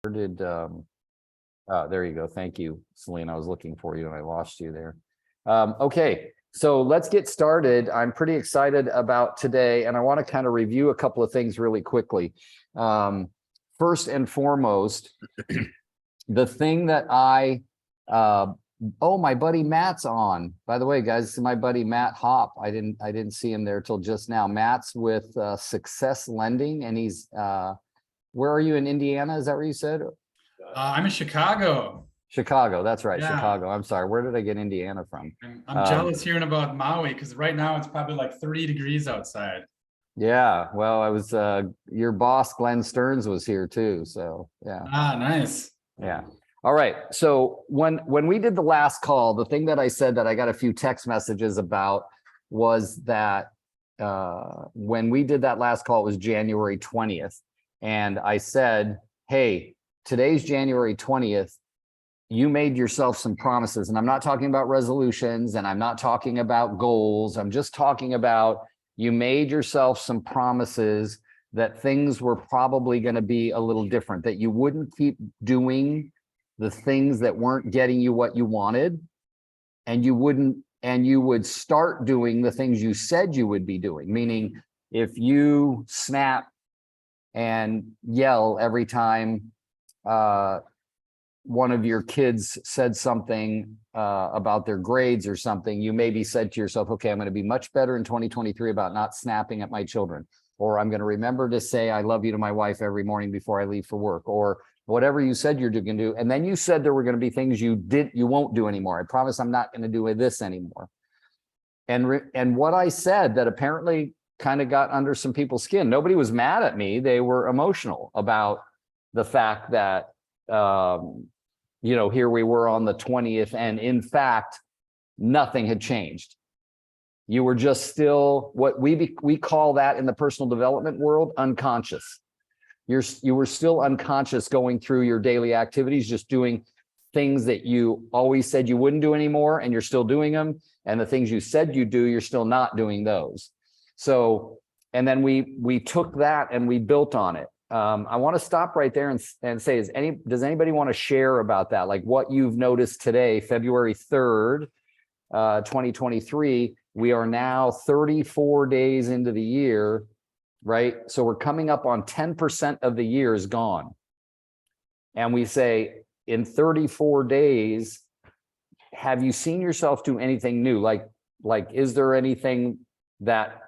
Where did there you go. Thank you, Selena. I was looking for you and I lost you there. Okay, so let's get started. I'm pretty excited about today, and I want to kind of review a couple of things really quickly. First and foremost, the thing that oh, my buddy Matt's on. By the way, guys, this is my buddy Matt Hop. I didn't see him there till just now. Matt's with Success Lending, and he's where are you, in Indiana? Is that where you said? I'm in Chicago. Chicago, that's right, Yeah. Chicago. I'm sorry, where did I get Indiana from? I'm jealous hearing about Maui because right now it's probably like 30 degrees outside. Yeah, well, I was your boss Glenn Stearns was here too, so yeah. Ah, nice. Yeah. All right. So when we did the last call, the thing that I said that I got a few text messages about was that when we did that last call, it was January 20th. And I said, hey, today's January 20th. You made yourself some promises. And I'm not talking about resolutions, and I'm not talking about goals. I'm just talking about you made yourself some promises that things were probably going to be a little different, that you wouldn't keep doing the things that weren't getting you what you wanted, and you would start doing the things you said you would be doing. Meaning, if you snap and yell every time one of your kids said something about their grades or something, you maybe said to yourself, okay, I'm going to be much better in 2023 about not snapping at my children, or I'm going to remember to say I love you to my wife every morning before I leave for work, or whatever you said you're going to do. And then you said there were going to be things you won't do anymore. I promise I'm not going to do this anymore. And what I said that apparently kind of got under some people's skin. Nobody was mad at me. They were emotional about the fact that, here we were on the 20th, and in fact, nothing had changed. You were just still what we call that in the personal development world, unconscious. You were still unconscious going through your daily activities, just doing things that you always said you wouldn't do anymore, and you're still doing them. And the things you said you do, you're still not doing those. So, and then we took that and we built on it. I want to stop right there and say, does anybody want to share about that? Like what you've noticed today, February 3rd, 2023, we are now 34 days into the year, right? So we're coming up on 10% of the year is gone. And we say, in 34 days, have you seen yourself do anything new? Like, is there anything that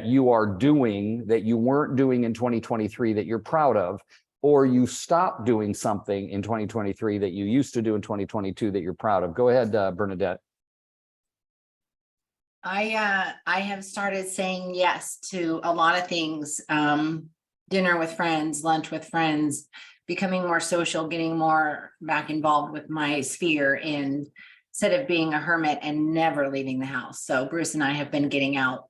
you are doing that you weren't doing in 2023 that you're proud of, or you stopped doing something in 2023 that you used to do in 2022 that you're proud of? Go ahead, Bernadette. I have started saying yes to a lot of things. Dinner with friends, lunch with friends, becoming more social, getting more back involved with my sphere, and instead of being a hermit and never leaving the house. So Bruce and I have been getting out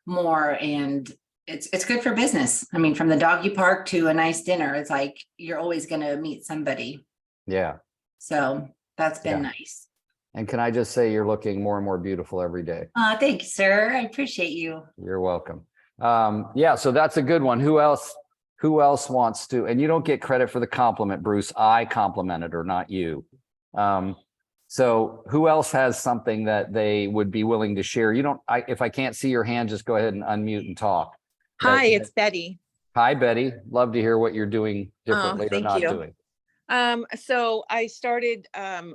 more, and it's good for business. I mean, from the doggy park to a nice dinner, it's like you're always going to meet somebody. Yeah. So that's been nice. And can I just say, you're looking more and more beautiful every day. Thank you, sir. I appreciate you. You're welcome. Yeah, so that's a good one. Who else wants to? And you don't get credit for the compliment, Bruce. I complimented her, not you. So who else has something that they would be willing to share? If I can't see your hand, just go ahead and unmute and talk. Hi, it's Betty. Hi, Betty. Love to hear what you're doing differently or not doing. So I started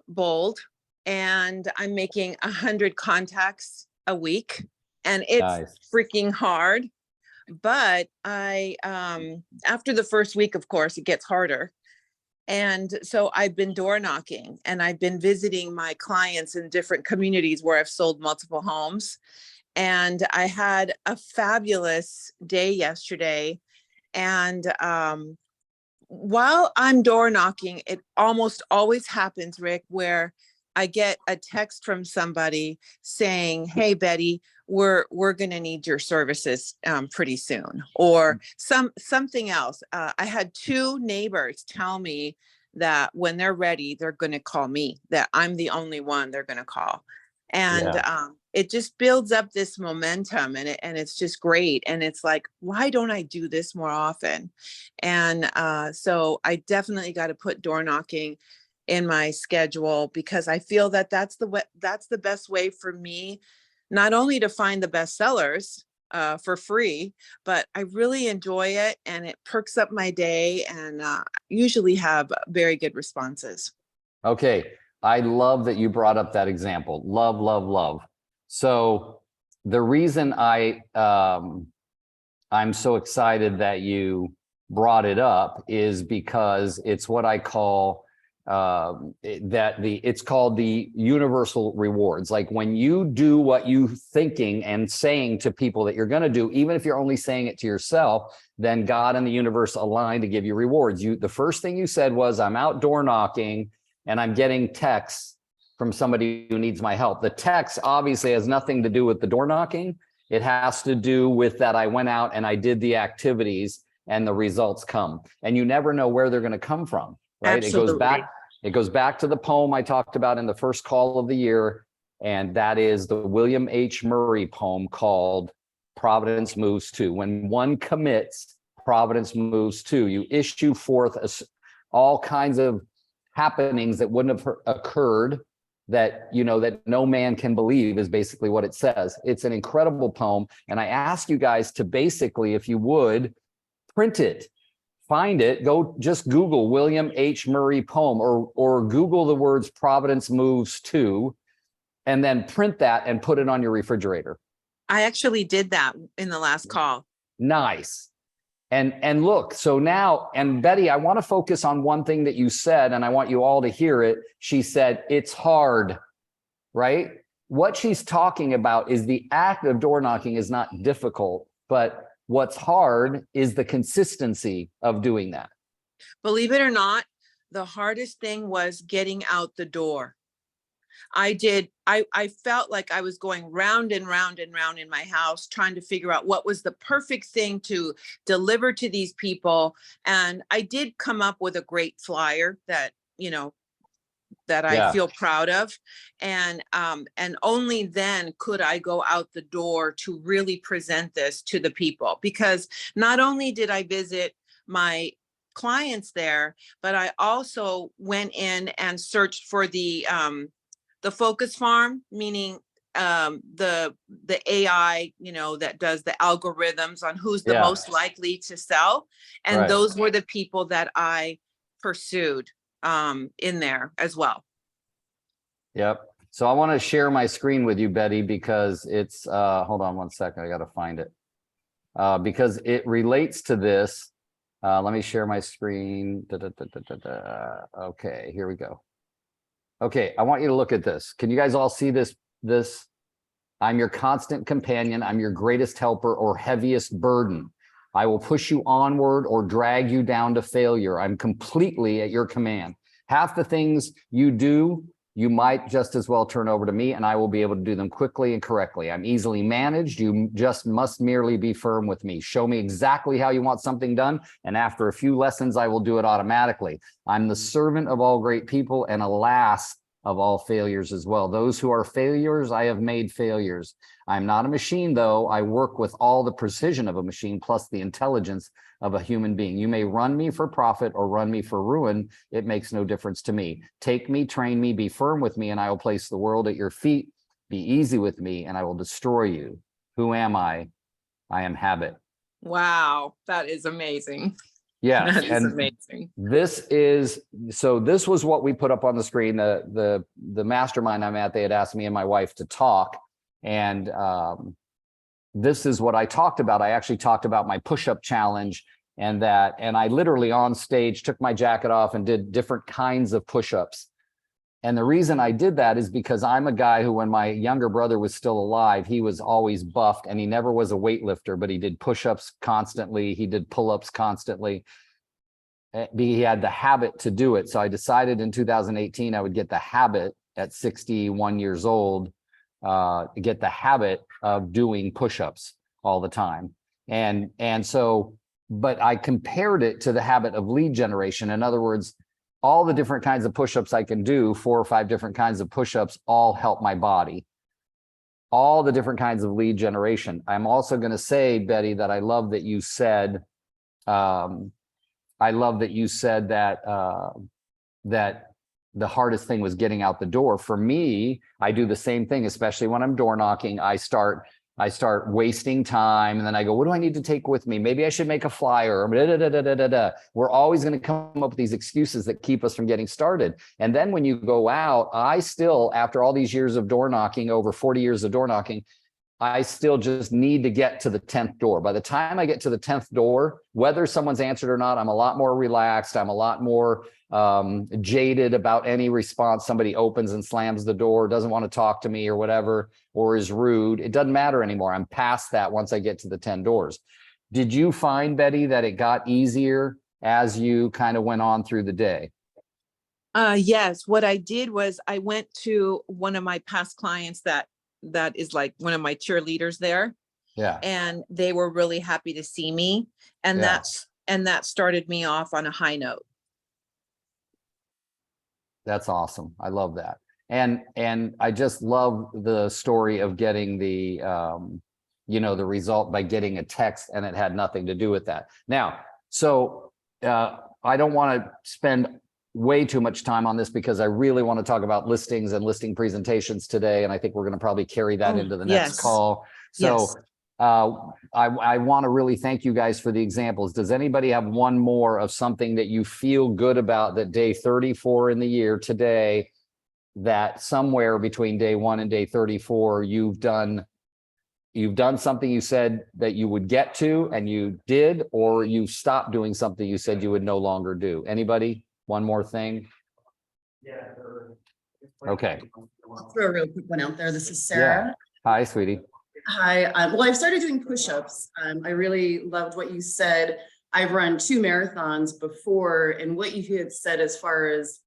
Bold, and I'm making 100 contacts a week, and it's Nice. freaking hard. But after the first week, of course, it gets harder. And so I've been door knocking, and I've been visiting my clients in different communities where I've sold multiple homes. And I had a fabulous day yesterday. And while I'm door knocking, it almost always happens, Rick, where I get a text from somebody saying, hey, Betty, we're going to need your services pretty soon, or something else. I had 2 neighbors tell me that when they're ready, they're going to call me, that I'm the only one they're going to call. And it just builds up this momentum, and it's just great. And it's like, why don't I do this more often? And so I definitely got to put door knocking in my schedule, because I feel that that's the best way for me, not only to find the best sellers for free, but I really enjoy it, and it perks up my day, and usually have very good responses. Okay. I love that you brought up that example. Love, love, love. So the reason I'm so excited that you brought it up is because it's what I call it's called the universal rewards. Like when you do what you thinking and saying to people that you're going to do, even if you're only saying it to yourself, then God and the universe align to give you rewards. The first thing you said was, I'm out door knocking and I'm getting texts from somebody who needs my help. The text obviously has nothing to do with the door knocking. It has to do with that I went out and I did the activities and the results come. And you never know where they're going to come from, right? Absolutely. It goes back to the poem I talked about in the first call of the year. And that is the William H. Murray poem called Providence Moves To. When one commits, Providence moves to. You issue forth all kinds of happenings that wouldn't have occurred, that that no man can believe, is basically what it says. It's an incredible poem. And I ask you guys to basically, if you would, print it, find it, go just Google William H. Murray poem, or Google the words Providence Moves To, and then print that and put it on your refrigerator. I actually did that in the last call. Nice. And look, so now, and Betty, I want to focus on one thing that you said, and I want you all to hear it. She said, it's hard, right? What she's talking about is the act of door knocking is not difficult, but what's hard is the consistency of doing that. Believe it or not, the hardest thing was getting out the door. I felt like I was going round and round and round in my house, trying to figure out what was the perfect thing to deliver to these people. And I did come up with a great flyer that, that I feel proud of. And only then could I go out the door to really present this to the people, because not only did I visit my clients there, but I also went in and searched for the focus farm, meaning the AI, that does the algorithms on who's the most likely to sell. And those were the people that I pursued in there as well. Yep. So I want to share my screen with you, Betty, because it's, hold on one second. I got to find it because it relates to this. Let me share my screen. Okay, here we go. Okay, I want you to look at this. Can you guys all see this? I'm your constant companion. I'm your greatest helper or heaviest burden. I will push you onward or drag you down to failure. I'm completely at your command. Half the things you do, you might just as well turn over to me, and I will be able to do them quickly and correctly. I'm easily managed. You just must merely be firm with me. Show me exactly how you want something done, and after a few lessons, I will do it automatically. I'm the servant of all great people, and alas, of all failures as well. Those who are failures, I have made failures. I'm not a machine, though. I work with all the precision of a machine, plus the intelligence of a human being. You may run me for profit or run me for ruin. It makes no difference to me. Take me, train me, be firm with me, and I will place the world at your feet. Be easy with me, and I will destroy you. Who am I? I am habit. Wow, that is amazing. Yeah, that is and amazing. this was what we put up on the screen. The mastermind I'm at, they had asked me and my wife to talk, and this is what I talked about. I actually talked about my push-up challenge, and I literally on stage took my jacket off and did different kinds of push-ups. And the reason I did that is because I'm a guy who, when my younger brother was still alive, he was always buffed, and he never was a weightlifter, but he did push-ups constantly. He did pull-ups constantly. He had the habit to do it. So I decided in 2018, I would get the habit at 61 years old, get the habit of doing push-ups all the time. And so, but I compared it to the habit of lead generation. In other words, all the different kinds of push-ups I can do, 4 or 5 different kinds of push-ups, all help my body. all the different kinds of lead generation. I'm also going to say, Betty, that I love that you said, that the hardest thing was getting out the door. For me, I do the same thing, especially when I'm door knocking. I start wasting time, and then I go, what do I need to take with me? Maybe I should make a flyer. We're always going to come up with these excuses that keep us from getting started. And then when you go out, I still, after all these years of door knocking, over 40 years of door knocking, I still just need to get to the 10th door. By the time I get to the 10th door, whether someone's answered or not, I'm a lot more relaxed. I'm a lot more jaded about any response. Somebody opens and slams the door, doesn't want to talk to me or whatever, or is rude. It doesn't matter anymore. I'm past that once I get to the 10 doors. Did you find, Betty, that it got easier as you kind of went on through the day? Yes, what I did was I went to one of my past clients that is like one of my cheerleaders there, Yeah. and they were really happy to see me. And Yeah. that started me off on a high note. That's awesome. I love that. And I just love the story of getting the, the result by getting a text, and it had nothing to do with that. Now, so I don't want to spend way too much time on this because I really want to talk about listings and listing presentations today. And I think we're going to probably carry that into the next yes. call. So Yes. I want to really thank you guys for the examples. Does anybody have one more of something that you feel good about that day 34 in the year today, that somewhere between day 1 and day 34, you've done something you said that you would get to and you did, or you stopped doing something you said you would no longer do? Anybody? One more thing? Yeah. Okay. I'll throw a real quick one out there. This is Yeah. Sarah. Hi, sweetie. Hi. Well, I've started doing push-ups. I really loved what you said. I've run 2 marathons before, and what you had said as far as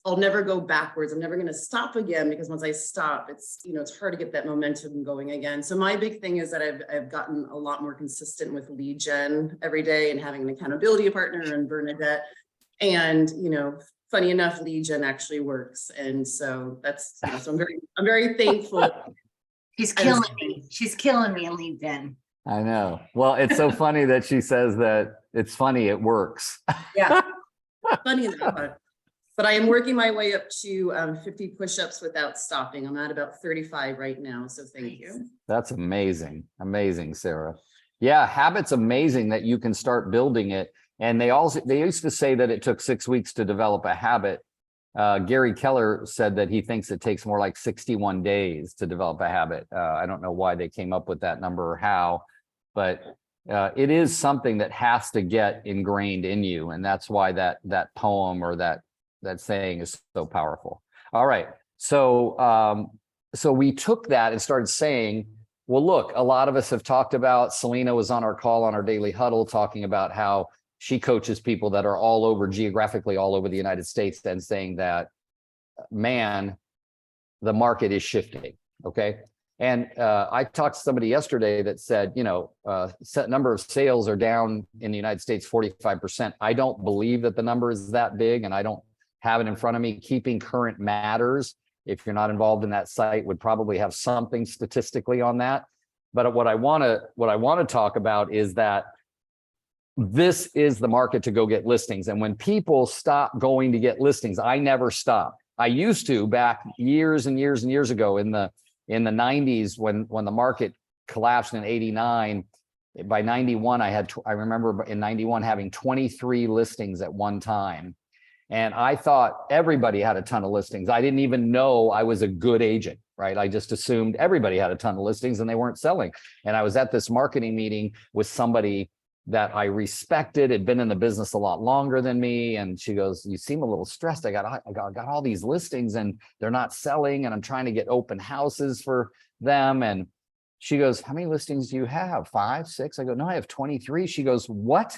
I'll never go backwards. I'm never going to stop again, because once I stop, it's hard to get that momentum going again. So my big thing is that I've gotten a lot more consistent with lead gen every day and having an accountability partner and Bernadette. And, funny enough, lead gen actually works. And so that's, so I'm very thankful. She's killing me. She's killing me in lead gen. I know. Well, it's so funny that she says that it's funny, it works. Yeah. Funny enough. But I am working my way up to 50 push-ups without stopping. I'm at about 35 right now. So thank you. That's amazing. Amazing, Sarah. Yeah, habit's amazing that you can start building it. And they used to say that it took 6 weeks to develop a habit. Gary Keller said that he thinks it takes more like 61 days to develop a habit. I don't know why they came up with that number or how, but it is something that has to get ingrained in you. And that's why that poem or that saying is so powerful. All right. So we took that and started saying, well, look, a lot of us have talked about, Selena was on our call on our daily huddle talking about how she coaches people that are geographically all over the United States, and saying that, man, the market is shifting. Okay. And I talked to somebody yesterday that said, set number of sales are down in the United States 45%. I don't believe that the number is that big, and I don't have it in front of me. Keeping Current matters. If you're not involved in that site, would probably have something statistically on that. But what I want to talk about is that this is the market to go get listings. And when people stop going to get listings, I never stop. I used to back years and years and years ago in the 90s when the market collapsed in 89. By 91, I remember in 91 having 23 listings at one time. And I thought everybody had a ton of listings. I didn't even know I was a good agent, right? I just assumed everybody had a ton of listings and they weren't selling. And I was at this marketing meeting with somebody that I respected, had been in the business a lot longer than me. And she goes, you seem a little stressed. I got all these listings and they're not selling, and I'm trying to get open houses for them. And she goes, how many listings do you have? 5, 6? I go, no, I have 23. She goes, what?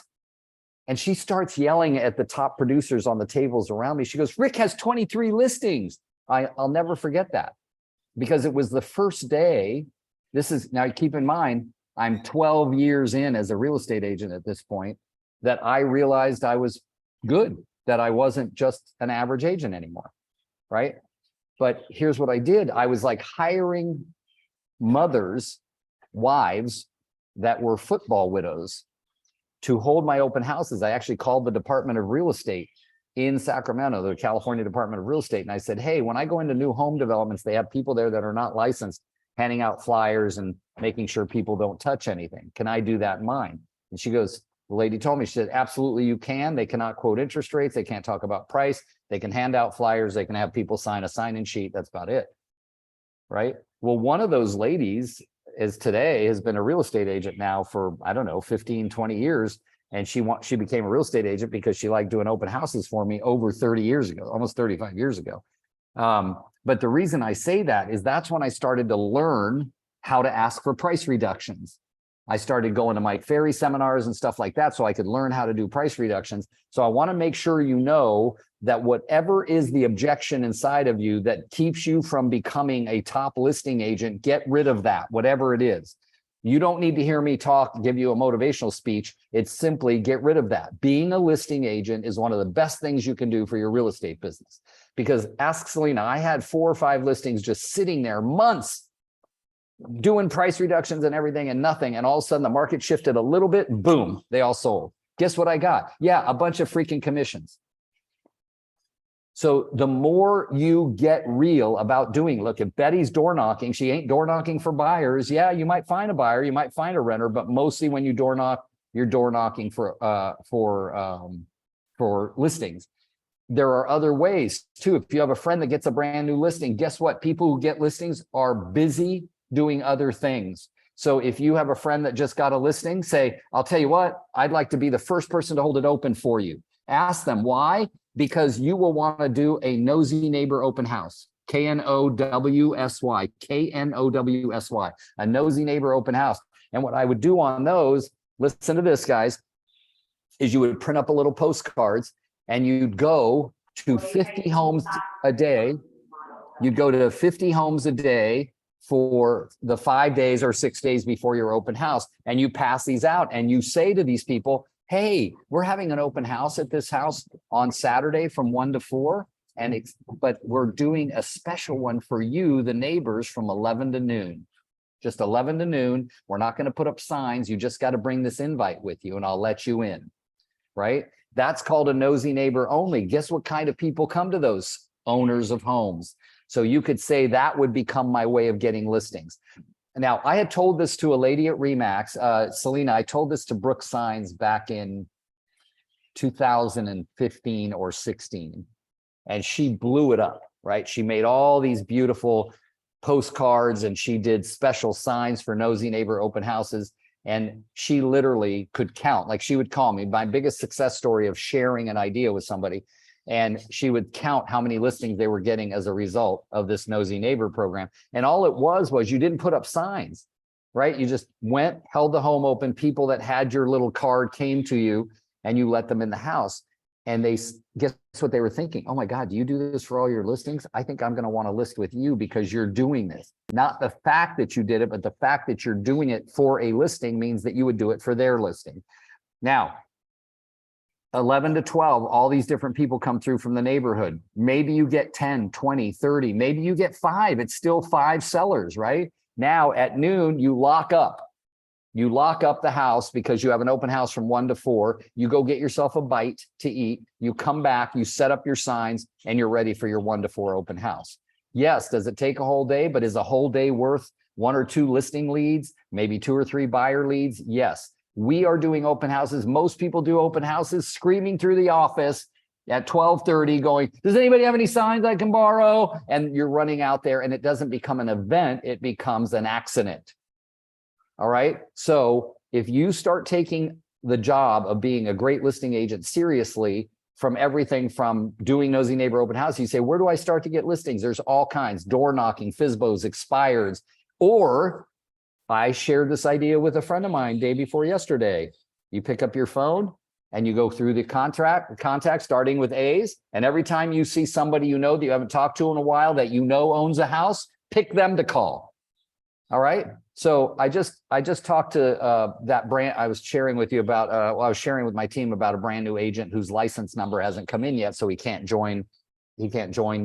And she starts yelling at the top producers on the tables around me. She goes, Rick has 23 listings. I'll never forget that, because it was the first day. Now keep in mind, I'm 12 years in as a real estate agent at this point, that I realized I was good, that I wasn't just an average agent anymore, right? But here's what I did. I was like hiring mothers, wives that were football widows to hold my open houses. I actually called the Department of Real Estate in Sacramento, the California Department of Real Estate. And I said, hey, when I go into new home developments, they have people there that are not licensed, handing out flyers and making sure people don't touch anything. Can I do that in mine? And she goes, the lady told me, she said, absolutely you can. They cannot quote interest rates. They can't talk about price. They can hand out flyers. They can have people sign a sign-in sheet. That's about it. Right? Well, one of those ladies has been a real estate agent now for, I don't know, 15, 20 years. And she became a real estate agent because she liked doing open houses for me over 30 years ago, almost 35 years ago. But the reason I say that is that's when I started to learn how to ask for price reductions. I started going to Mike Ferry seminars and stuff like that so I could learn how to do price reductions. So I want to make sure you know that whatever is the objection inside of you that keeps you from becoming a top listing agent, get rid of that, whatever it is. You don't need to hear me give you a motivational speech. It's simply get rid of that. Being a listing agent is one of the best things you can do for your real estate business. Because ask Selena, I had 4 or 5 listings just sitting there months doing price reductions and everything and nothing. And all of a sudden the market shifted a little bit, boom, they all sold. Guess what I got? Yeah, a bunch of freaking commissions. So the more you get real about doing, look, if Betty's door knocking, she ain't door knocking for buyers. Yeah, you might find a buyer, you might find a renter, but mostly when you door knock, you're door knocking for listings. There are other ways too. If you have a friend that gets a brand new listing, guess what? People who get listings are busy doing other things. So if you have a friend that just got a listing, say, I'll tell you what, I'd like to be the first person to hold it open for you. Ask them why. Because you will want to do a nosy neighbor open house, KNOWSY, KNOWSY, a nosy neighbor open house. And what I would do on those, listen to this, guys, is you would print up a little postcards and you'd go to 50 homes a day. You'd go to 50 homes a day for the 5 days or 6 days before your open house. And you pass these out and you say to these people, hey, we're having an open house at this house on Saturday from 1 to 4. But we're doing a special one for you, the neighbors, from 11 to noon. Just 11 to noon. We're not going to put up signs. You just got to bring this invite with you and I'll let you in. Right? That's called a nosy neighbor only. Guess what kind of people come to those owners of homes? So you could say that would become my way of getting listings. Now, I had told this to a lady at RE/MAX, Selena, I told this to Brooke Signs back in 2015 or 16, and she blew it up, right? She made all these beautiful postcards and she did special signs for nosy neighbor open houses. And she literally could count, like she would call me, my biggest success story of sharing an idea with somebody. And she would count how many listings they were getting as a result of this nosy neighbor program. And all it was you didn't put up signs, right? You just went, held the home open. People that had your little card came to you and you let them in the house. And guess what they were thinking? Oh my God, do you do this for all your listings? I think I'm going to want to list with you because you're doing this. Not the fact that you did it, but the fact that you're doing it for a listing means that you would do it for their listing. Now, 11 to 12, all these different people come through from the neighborhood. Maybe you get 10, 20, 30, maybe you get 5. It's still 5 sellers, right? Now at noon, you lock up. You lock up the house because you have an open house from 1 to 4. You go get yourself a bite to eat. You come back, you set up your signs, and you're ready for your 1 to 4 open house. Yes, does it take a whole day? But is a whole day worth 1 or 2 listing leads, maybe 2 or 3 buyer leads? Yes. We are doing open houses. Most people do open houses screaming through the office at 12:30 going, does anybody have any signs I can borrow? And you're running out there and it doesn't become an event. It becomes an accident. All right. So if you start taking the job of being a great listing agent seriously, from everything from doing nosy neighbor open house, you say, where do I start to get listings? There's all kinds, door knocking, FSBOs, expireds, or I shared this idea with a friend of mine day before yesterday. You pick up your phone and you go through the contact starting with A's. And every time you see somebody you know that you haven't talked to in a while that you know owns a house, pick them to call. All right. So I just talked to that brand I was sharing with you about. I was sharing with my team about a brand new agent whose license number hasn't come in yet, so he can't join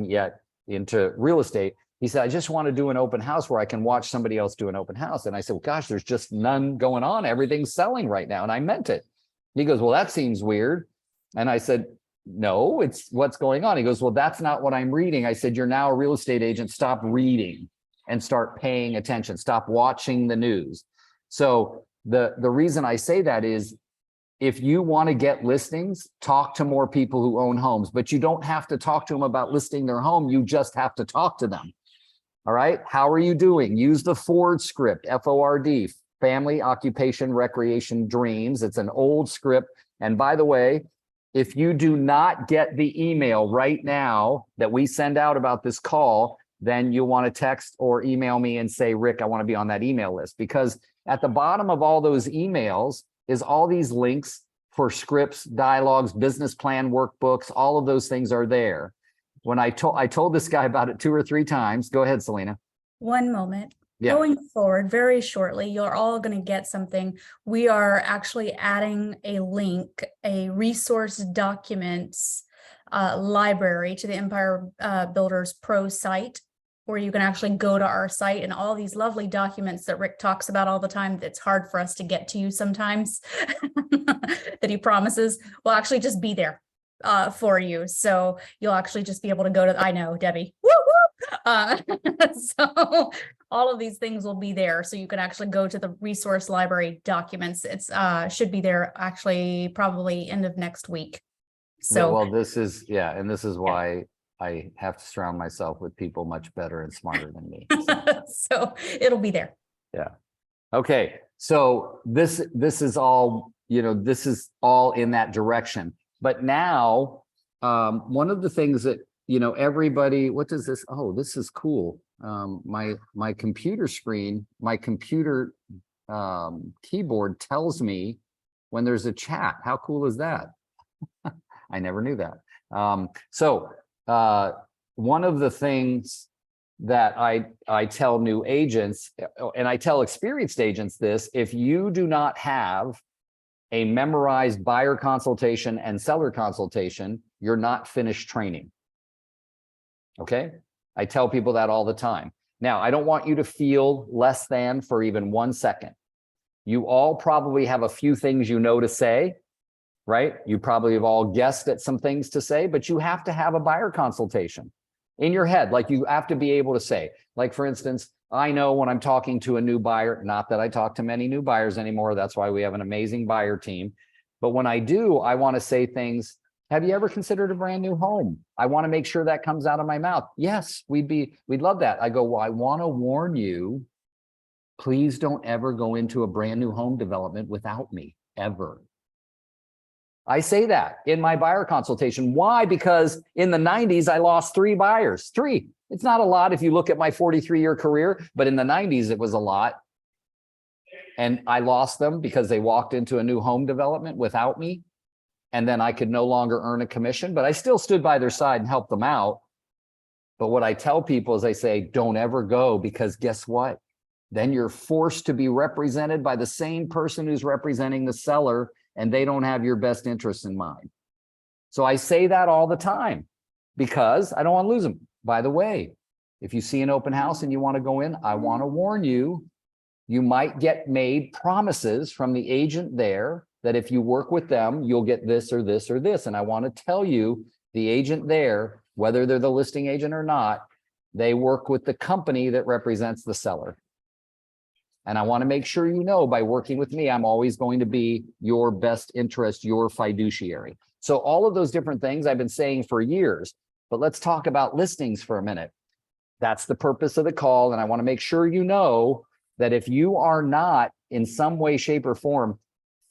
yet into real estate. He said, I just want to do an open house where I can watch somebody else do an open house. And I said, well, gosh, there's just none going on. Everything's selling right now. And I meant it. He goes, well, that seems weird. And I said, no, it's what's going on. He goes, well, that's not what I'm reading. I said, you're now a real estate agent. Stop reading and start paying attention. Stop watching the news. So the reason I say that is, if you want to get listings, talk to more people who own homes, but you don't have to talk to them about listing their home. You just have to talk to them. All right. How are you doing? Use the Ford script, FORD, family, occupation, recreation, dreams. It's an old script. And by the way, if you do not get the email right now that we send out about this call, then you'll want to text or email me and say, Rick, I want to be on that email list, because at the bottom of all those emails is all these links for scripts, dialogues, business plan, workbooks, all of those things are there. When I told this guy about it 2 or 3 times. Go ahead, Selena. One moment. Yeah. Going forward, very shortly, you're all going to get something. We are actually adding a link, a resource documents library to the Empire Builders Pro site, where you can actually go to our site, and all these lovely documents that Rick talks about all the time that's hard for us to get to you sometimes that he promises will actually just be there for you. So you'll actually just be able to go to, I know, Debbie, woo woo. So all of these things will be there. So you can actually go to the resource library documents. It's should be there actually probably end of next week. So well, this is, yeah. And this is why I have to surround myself with people much better and smarter than me. so it'll be there. Yeah. Okay. So this is all, this is all in that direction. But now, one of the things that, everybody, what does this? Oh, this is cool. My computer screen, my computer keyboard tells me when there's a chat. How cool is that? I never knew that. One of the things that I tell new agents, and I tell experienced agents this, if you do not have a memorized buyer consultation and seller consultation, you're not finished training. Okay? I tell people that all the time. Now, I don't want you to feel less than for even 1 second. You all probably have a few things to say, right? You probably have all guessed at some things to say, but you have to have a buyer consultation in your head. Like, you have to be able to say, like, for instance, I know when I'm talking to a new buyer, not that I talk to many new buyers anymore. That's why we have an amazing buyer team. But when I do, I want to say things. Have you ever considered a brand new home? I want to make sure that comes out of my mouth. Yes, we'd love that. I go, well, I want to warn you, please don't ever go into a brand new home development without me, ever. I say that in my buyer consultation. Why? Because in the 90s, I lost 3 buyers. 3. It's not a lot if you look at my 43-year career, but in the 90s, it was a lot. And I lost them because they walked into a new home development without me. And then I could no longer earn a commission, but I still stood by their side and helped them out. But what I tell people is I say, don't ever go, because guess what? Then you're forced to be represented by the same person who's representing the seller, and they don't have your best interests in mind. So I say that all the time because I don't want to lose them. By the way, if you see an open house and you want to go in, I want to warn you, you might get made promises from the agent there that if you work with them, you'll get this or this or this. And I want to tell you, the agent there, whether they're the listing agent or not, they work with the company that represents the seller. And I want to make sure by working with me, I'm always going to be your best interest, your fiduciary. So all of those different things I've been saying for years, but let's talk about listings for a minute. That's the purpose of the call. And I want to make sure that if you are not in some way, shape, or form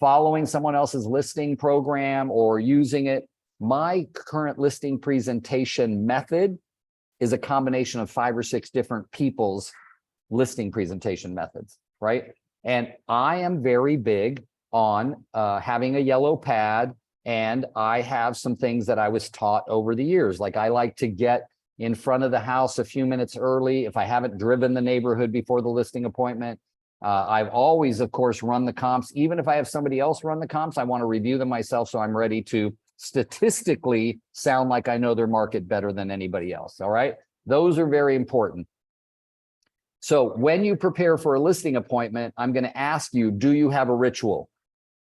following someone else's listing program or using it, my current listing presentation method is a combination of 5 or 6 different people's listing presentation methods, right? And I am very big on having a yellow pad, and I have some things that I was taught over the years. Like, I like to get in front of the house a few minutes early if I haven't driven the neighborhood before the listing appointment. I've always, of course, run the comps. Even if I have somebody else run the comps, I want to review them myself so I'm ready to statistically sound like I know their market better than anybody else. All right. Those are very important. So when you prepare for a listing appointment, I'm going to ask you, do you have a ritual?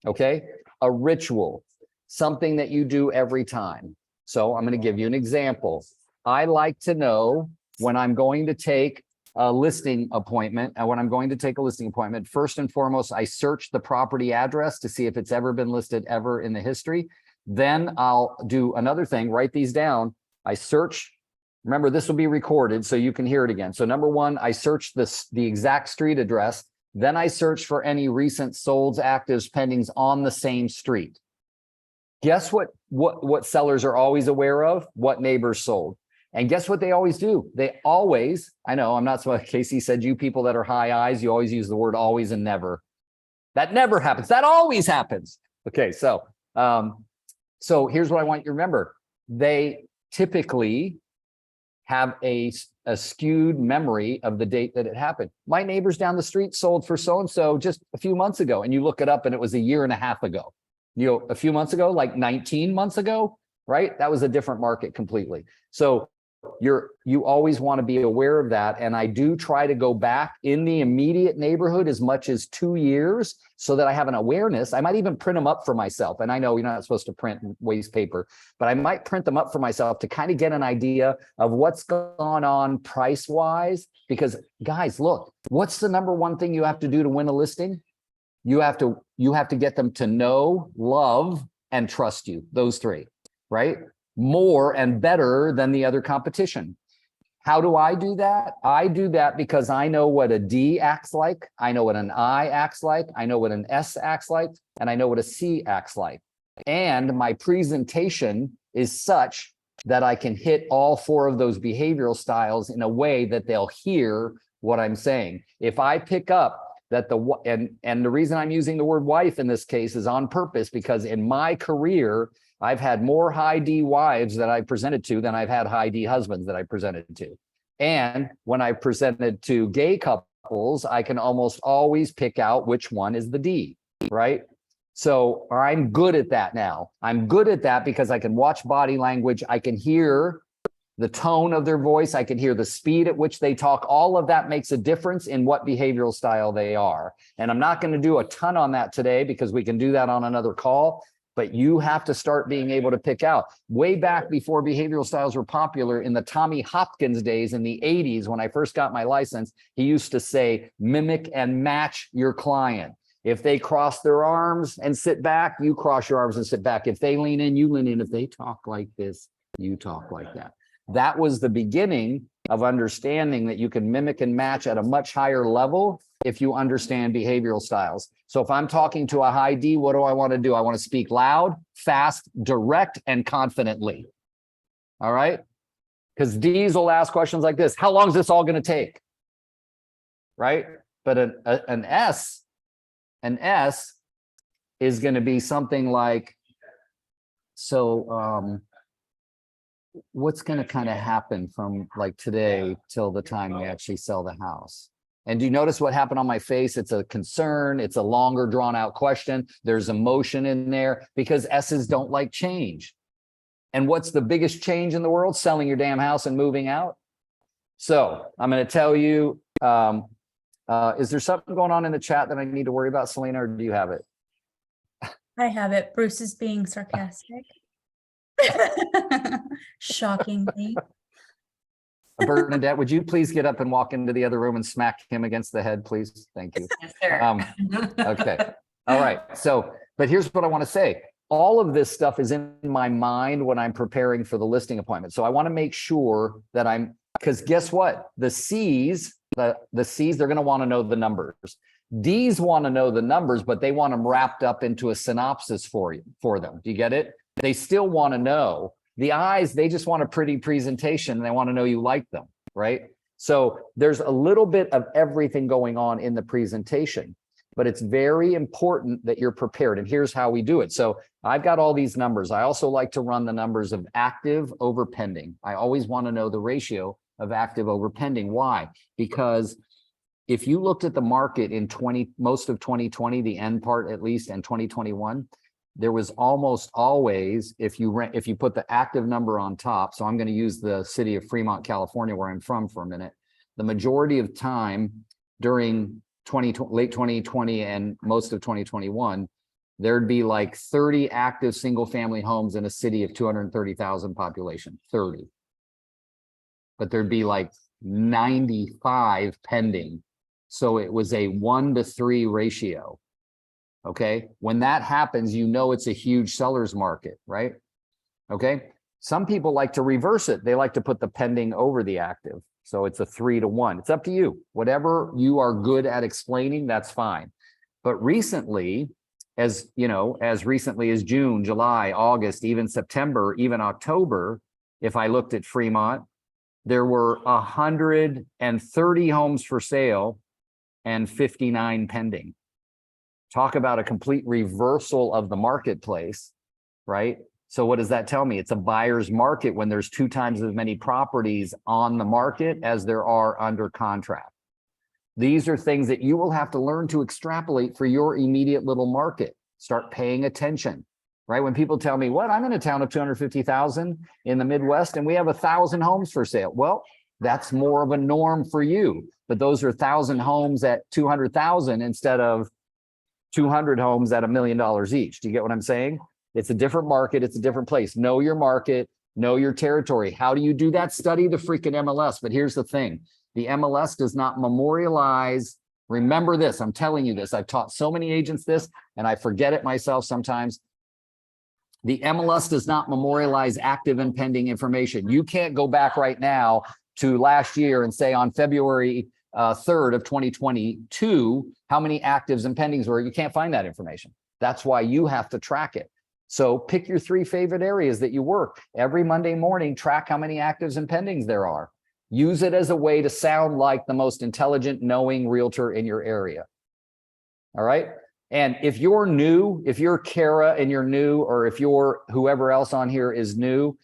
Okay, a ritual, something that you do every time. So I'm going to give you an example. I like to know when I'm going to take a listing appointment, and when I'm going to take a listing appointment, first and foremost, I search the property address to see if it's ever been listed ever in the history. Then I'll do another thing, write these down. I search. Remember, this will be recorded so you can hear it again. So number one, I search the exact street address. Then I search for any recent solds, actives, pendings on the same street. Guess what sellers are always aware of? What neighbors sold. And guess what they always do? They always, I know I'm not so, Casey said, you people that are high eyes, you always use the word always and never. That never happens. That always happens. Okay, so here's what I want you to remember. They typically have a skewed memory of the date that it happened. My neighbors down the street sold for so-and-so just a few months ago, and you look it up and it was a year and a half ago. You know, a few months ago, like 19 months ago, right? That was a different market completely. So you always want to be aware of that. And I do try to go back in the immediate neighborhood as much as 2 years so that I have an awareness. I might even print them up for myself. And I know you're not supposed to print and waste paper, but I might print them up for myself to kind of get an idea of what's going on price wise. Because guys, look, what's the number one thing you have to do to win a listing? You have to get them to know, love, and trust you. Those three, right? More and better than the other competition. How do I do that? I do that because I know what a D acts like. I know what an I acts like. I know what an S acts like. And I know what a C acts like. And my presentation is such that I can hit all four of those behavioral styles in a way that they'll hear what I'm saying. If I pick up that and the reason I'm using the word wife in this case is on purpose, because in my career, I've had more high D wives that I presented to than I've had high D husbands that I presented to. And when I presented to gay couples, I can almost always pick out which one is the D, right? So I'm good at that now. I'm good at that because I can watch body language. I can hear the tone of their voice. I can hear the speed at which they talk. All of that makes a difference in what behavioral style they are. And I'm not going to do a ton on that today because we can do that on another call. But you have to start being able to pick out. Way back before behavioral styles were popular, in the Tommy Hopkins days in the 80s, when I first got my license, he used to say, mimic and match your client. If they cross their arms and sit back, you cross your arms and sit back. If they lean in, you lean in. If they talk like this, you talk like that. That was the beginning of understanding that you can mimic and match at a much higher level if you understand behavioral styles. So if I'm talking to a high D, what do I want to do? I want to speak loud, fast, direct, and confidently. All right? Because D's will ask questions like this. How long is this all going to take? Right? But an S is going to be something like, so what's going to kind of happen from like today till the time we actually sell the house? And do you notice what happened on my face? It's a concern. It's a longer drawn out question. There's emotion in there because S's don't like change. And what's the biggest change in the world? Selling your damn house and moving out. So I'm going to tell you, is there something going on in the chat that I need to worry about, Selena, or do you have it? I have it. Bruce is being sarcastic. Shockingly. Bernadette, would you please get up and walk into the other room and smack him against the head, please? Thank you. Yes, sir. Okay. All right. So, but here's what I want to say. All of this stuff is in my mind when I'm preparing for the listing appointment. So I want to make sure that because guess what? The C's, they're going to want to know the numbers. D's want to know the numbers, but they want them wrapped up into a synopsis for them. Do you get it? They still want to know. The I's, they just want a pretty presentation and they want to know you like them, right? So there's a little bit of everything going on in the presentation, but it's very important that you're prepared. And here's how we do it. So I've got all these numbers. I also like to run the numbers of active over pending. I always want to know the ratio of active over pending. Why? Because if you looked at the market in most of 2020, the end part at least, and 2021, there was almost always, if you put the active number on top, so I'm going to use the city of Fremont, California, where I'm from for a minute. the majority of time during late 2020 and most of 2021, there'd be like 30 active single family homes in a city of 230,000 population, 30. But there'd be like 95 pending. So it was a 1-to-3 ratio. Okay, when that happens, you know it's a huge seller's market, right? Okay, some people like to reverse it. They like to put the pending over the active. So it's a 3-to-1. It's up to you. Whatever you are good at explaining, that's fine. But recently, as you know, as recently as June, July, August, even September, even October, if I looked at Fremont, there were 130 homes for sale and 59 pending. Talk about a complete reversal of the marketplace, right? So what does that tell me? It's a buyer's market when there's 2 times as many properties on the market as there are under contract. These are things that you will have to learn to extrapolate for your immediate little market. Start paying attention, right? When people tell me, what, I'm in a town of 250,000 in the Midwest and we have 1,000 homes for sale. Well, that's more of a norm for you, but those are 1,000 homes at 200,000 instead of 200 homes at $1 million each. Do you get what I'm saying? It's a different market. It's a different place. Know your market, know your territory. How do you do that? Study the freaking MLS. But here's the thing. The MLS does not memorialize. Remember this. I'm telling you this. I've taught so many agents this, and I forget it myself sometimes. The MLS does not memorialize active and pending information. You can't go back right now to last year and say on February 3rd of 2022, how many actives and pendings were. You can't find that information. That's why you have to track it. So pick your 3 favorite areas that you work. Every Monday morning, track how many actives and pendings there are. Use it as a way to sound like the most intelligent, knowing realtor in your area. All right. And if you're new, if you're Kara and you're new, or if you're whoever else on here is new,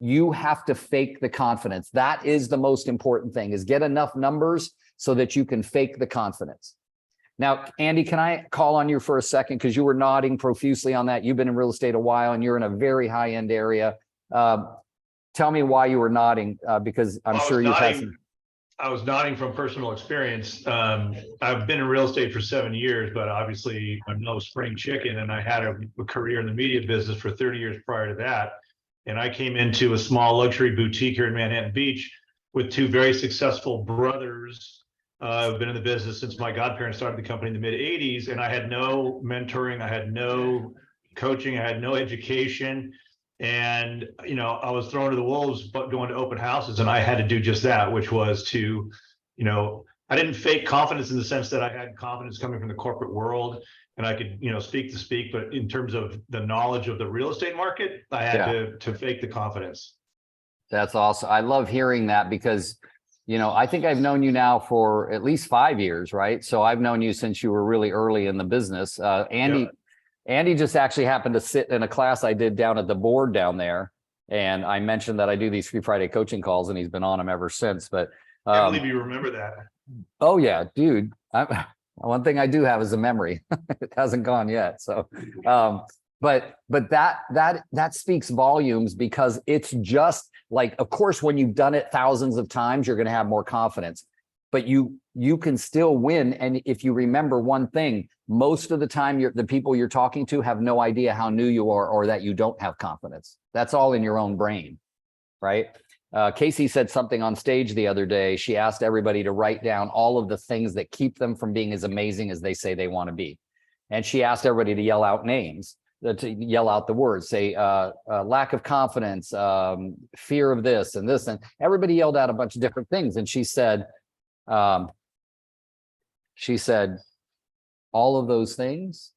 you have to fake the confidence. That is the most important thing, is get enough numbers so that you can fake the confidence. Now, Andy, can I call on you for a second? Because you were nodding profusely on that. You've been in real estate a while and you're in a very high-end area. Tell me why you were nodding, because I'm sure you've had some. I was nodding from personal experience. I've been in real estate for 7 years, but obviously I'm no spring chicken, and I had a career in the media business for 30 years prior to that. And I came into a small luxury boutique here in Manhattan Beach with 2 very successful brothers. I've been in the business since my godparents started the company in the mid 80s, and I had no mentoring, I had no coaching, I had no education. And, you know, I was thrown to the wolves, but going to open houses, and I had to do just that, which was to, you know, I didn't fake confidence in the sense that I had confidence coming from the corporate world and I could, you know, speak to speak, but in terms of the knowledge of the real estate market, I had to fake the confidence. That's awesome. I love hearing that because, you know, I think I've known you now for at least 5 years, right? So I've known you since you were really early in the business. Andy just actually happened to sit in a class I did down at the board down there. And I mentioned that I do these Free Friday coaching calls, and he's been on them ever since. But I believe you remember that. Oh yeah, dude. One thing I do have is a memory. It hasn't gone yet. So, but that speaks volumes, because it's just like, of course, when you've done it thousands of times, you're going to have more confidence, but you can still win. And if you remember one thing, most of the time, the people you're talking to have no idea how new you are or that you don't have confidence. That's all in your own brain, right? Casey said something on stage the other day. She asked everybody to write down all of the things that keep them from being as amazing as they say they want to be. And she asked everybody to yell out names, to yell out the words, say lack of confidence, fear of this, and everybody yelled out a bunch of different things. And she said, all of those things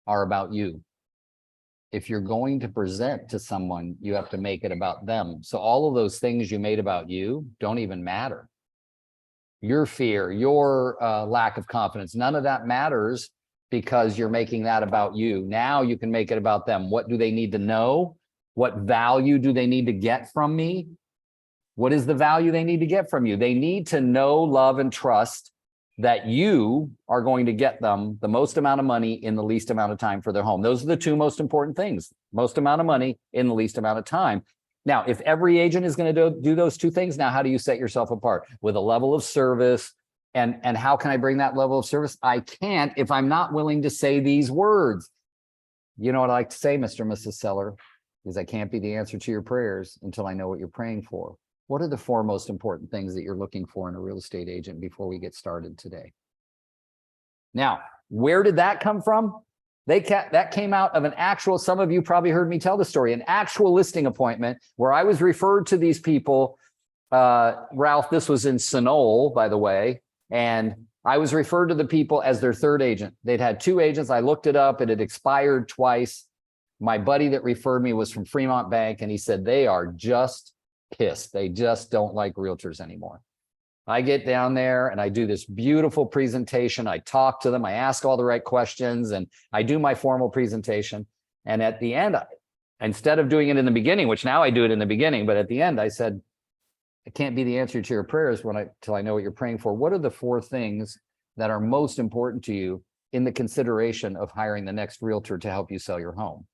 are about you. If you're going to present to someone, you have to make it about them. So all of those things you made about you don't even matter. Your fear, your lack of confidence, none of that matters, because you're making that about you. Now you can make it about them. What do they need to know? What value do they need to get from me? What is the value they need to get from you? They need to know, love, and trust that you are going to get them the most amount of money in the least amount of time for their home. Those are the 2 most important things. Most amount of money in the least amount of time. Now, if every agent is going to do those two things, now how do you set yourself apart? With a level of service. And how can I bring that level of service? I can't if I'm not willing to say these words. You know what I like to say, Mr. and Mrs. Seller, is I can't be the answer to your prayers until I know what you're praying for. What are the 4 most important things that you're looking for in a real estate agent before we get started today? Now, where did that come from? That came out of an actual, some of you probably heard me tell the story, an actual listing appointment where I was referred to these people. Ralph, this was in Sonol, by the way. And I was referred to the people as their 3rd agent. They'd had 2 agents. I looked it up. It had expired twice. My buddy that referred me was from Fremont Bank, and he said, they are just pissed. They just don't like realtors anymore. I get down there and I do this beautiful presentation. I talk to them. I ask all the right questions and I do my formal presentation. And at the end, instead of doing it in the beginning, which now I do it in the beginning, but at the end I said, it can't be the answer to your prayers till I know what you're praying for. What are the 4 things that are most important to you in the consideration of hiring the next realtor to help you sell your home?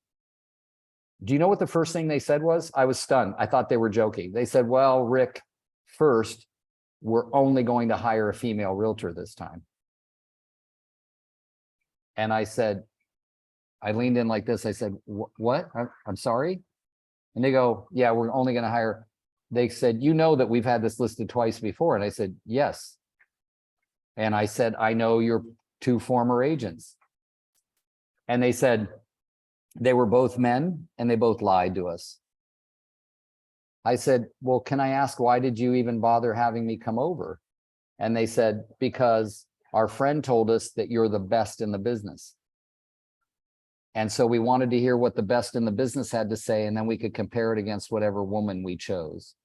Do you know what the first thing they said was? I was stunned. I thought they were joking. They said, well, Rick, first, we're only going to hire a female realtor this time. And I said, I leaned in like this. I said, what? I'm sorry. And they go, yeah, we're only going to hire. They said, you know that we've had this listed twice before. And I said, yes. And I said, I know your 2 former agents. And they said, they were both men and they both lied to us. I said, well, can I ask, why did you even bother having me come over? And they said, because our friend told us that you're the best in the business. And so we wanted to hear what the best in the business had to say, and then we could compare it against whatever woman we chose.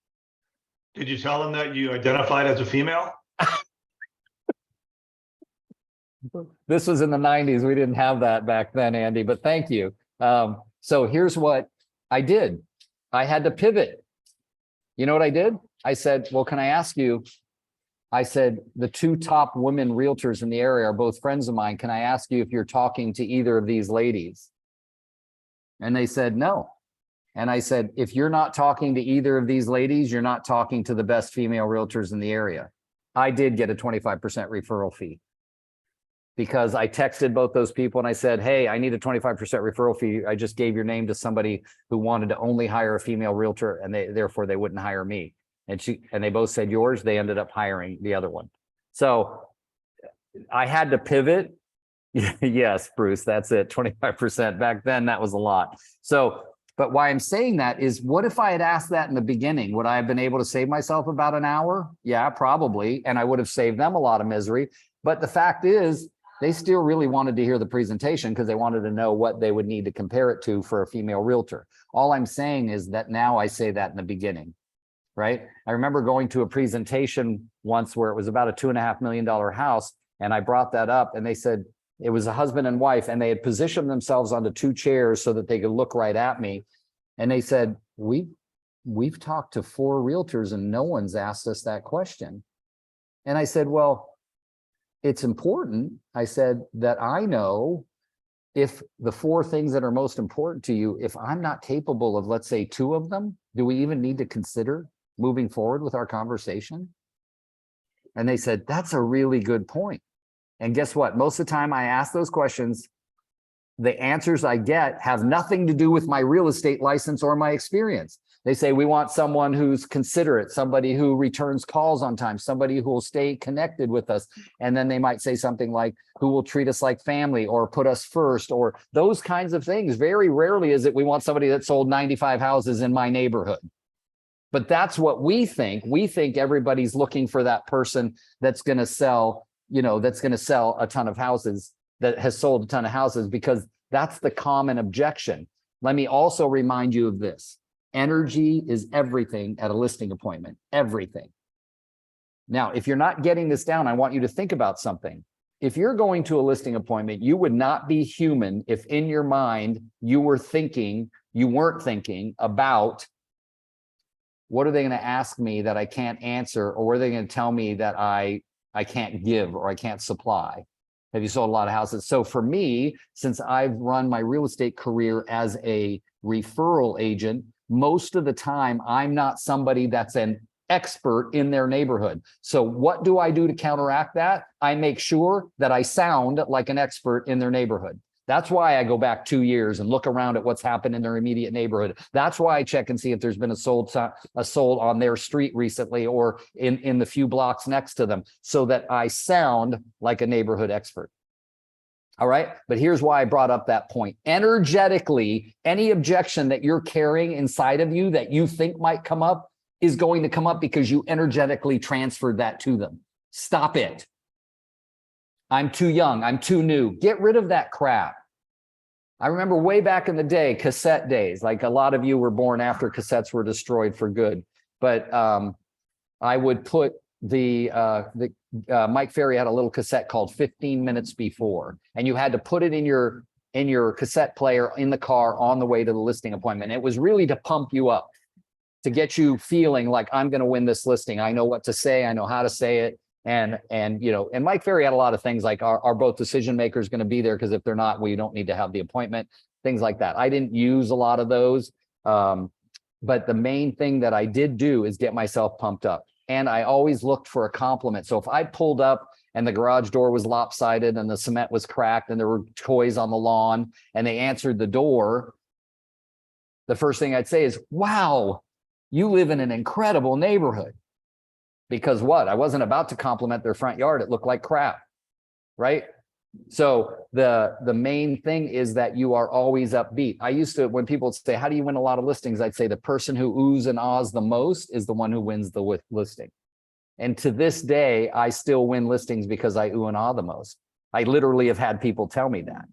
Did you tell them that you identified as a female? This was in the 90s. We didn't have that back then, Andy, but thank you. So here's what I did. I had to pivot. You know what I did? I said, well, can I ask you? I said, the 2 top women realtors in the area are both friends of mine. Can I ask you if you're talking to either of these ladies? And they said, no. And I said, if you're not talking to either of these ladies, you're not talking to the best female realtors in the area. I did get a 25% referral fee because I texted both those people and I said, hey, I need a 25% referral fee. I just gave your name to somebody who wanted to only hire a female realtor and therefore they wouldn't hire me. And they both said yours. They ended up hiring the other one. So I had to pivot. Yes, Bruce, that's it. 25%. Back then, that was a lot. So, but why I'm saying that is, what if I had asked that in the beginning? Would I have been able to save myself about an hour? Yeah, probably. And I would have saved them a lot of misery. But the fact is, they still really wanted to hear the presentation because they wanted to know what they would need to compare it to for a female realtor. All I'm saying is that now I say that in the beginning. Right? I remember going to a presentation once where it was about a $2.5 million house. And I brought that up and they said it was a husband and wife and they had positioned themselves onto 2 chairs so that they could look right at me. And they said, we've talked to 4 realtors and no one's asked us that question. And I said, well, it's important. I said that I know if the 4 things that are most important to you, if I'm not capable of, let's say 2 of them, do we even need to consider moving forward with our conversation? And they said, that's a really good point. And guess what? Most of the time I ask those questions, the answers I get have nothing to do with my real estate license or my experience. They say, we want someone who's considerate, somebody who returns calls on time, somebody who will stay connected with us. And then they might say something like, who will treat us like family or put us first, or those kinds of things. Very rarely is it, we want somebody that sold 95 houses in my neighborhood. But that's what we think. We think everybody's looking for that person that's going to sell, that's going to sell a ton of houses, that has sold a ton of houses, because that's the common objection. Let me also remind you of this. Energy is everything at a listing appointment, everything. Now, if you're not getting this down, I want you to think about something. If you're going to a listing appointment, you would not be human if in your mind you weren't thinking about, what are they going to ask me that I can't answer? Or what are they going to tell me that I can't give or I can't supply? Have you sold a lot of houses? So for me, since I've run my real estate career as a referral agent, most of the time, I'm not somebody that's an expert in their neighborhood. So what do I do to counteract that? I make sure that I sound like an expert in their neighborhood. That's why I go back 2 years and look around at what's happened in their immediate neighborhood. That's why I check and see if there's been a sold on their street recently or in the few blocks next to them, so that I sound like a neighborhood expert. All right. But here's why I brought up that point. Energetically, any objection that you're carrying inside of you that you think might come up is going to come up because you energetically transferred that to them. Stop it. I'm too young. I'm too new. Get rid of that crap. I remember way back in the day, cassette days, like a lot of you were born after cassettes were destroyed for good. But I would put Mike Ferry had a little cassette called 15 Minutes Before, and you had to put it in your cassette player in the car on the way to the listing appointment. It was really to pump you up, to get you feeling like, I'm going to win this listing. I know what to say. I know how to say it. And Mike Ferry had a lot of things like, are both decision makers going to be there? Because if they're not, we don't need to have the appointment, things like that. I didn't use a lot of those. But the main thing that I did do is get myself pumped up. And I always looked for a compliment. So if I pulled up and the garage door was lopsided and the cement was cracked and there were toys on the lawn and they answered the door, the first thing I'd say is, wow, you live in an incredible neighborhood. Because what? I wasn't about to compliment their front yard. It looked like crap, right? So the main thing is that you are always upbeat. I used to, when people say, how do you win a lot of listings? I'd say the person who oohs and ahs the most is the one who wins the listing. And to this day, I still win listings because I ooh and ah the most. I literally have had people tell me that.